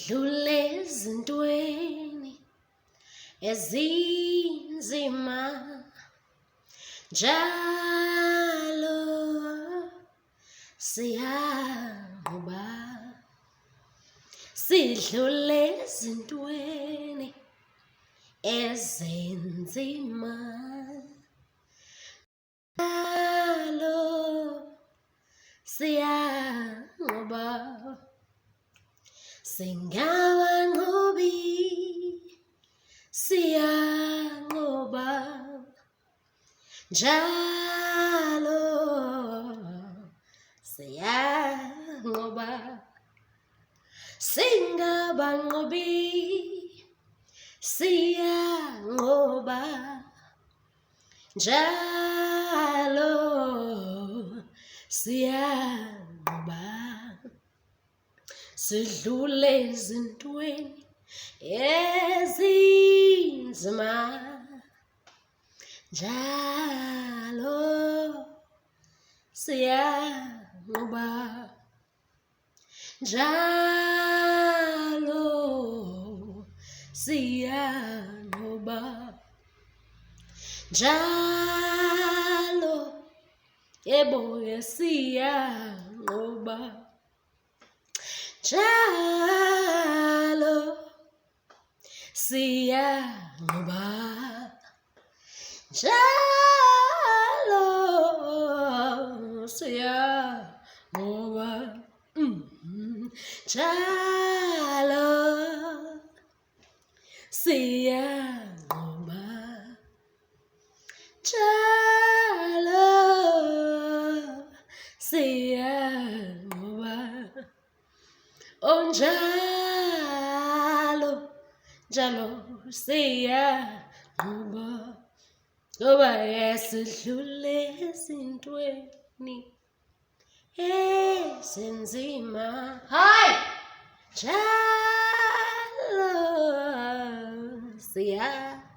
siyadlula ezintweni ezinzima njalo siyahamba sidlule ezintweni ezinzima njalo siyahamba singabanqobi siyanqoba njalo siyanqoba singabanqobi siyanqoba njalo siyanqoba sidlule ezintweni ezinzima njalo siyanqoba njalo siyanqoba njalo yebo siyanqoba njalo siyanqoba njalo siyanqoba njalo siyanqoba njalo siyanqoba oh njalo siyanqoba ngoba sidlule ezintweni ezinzima hayi njalo siyanqoba.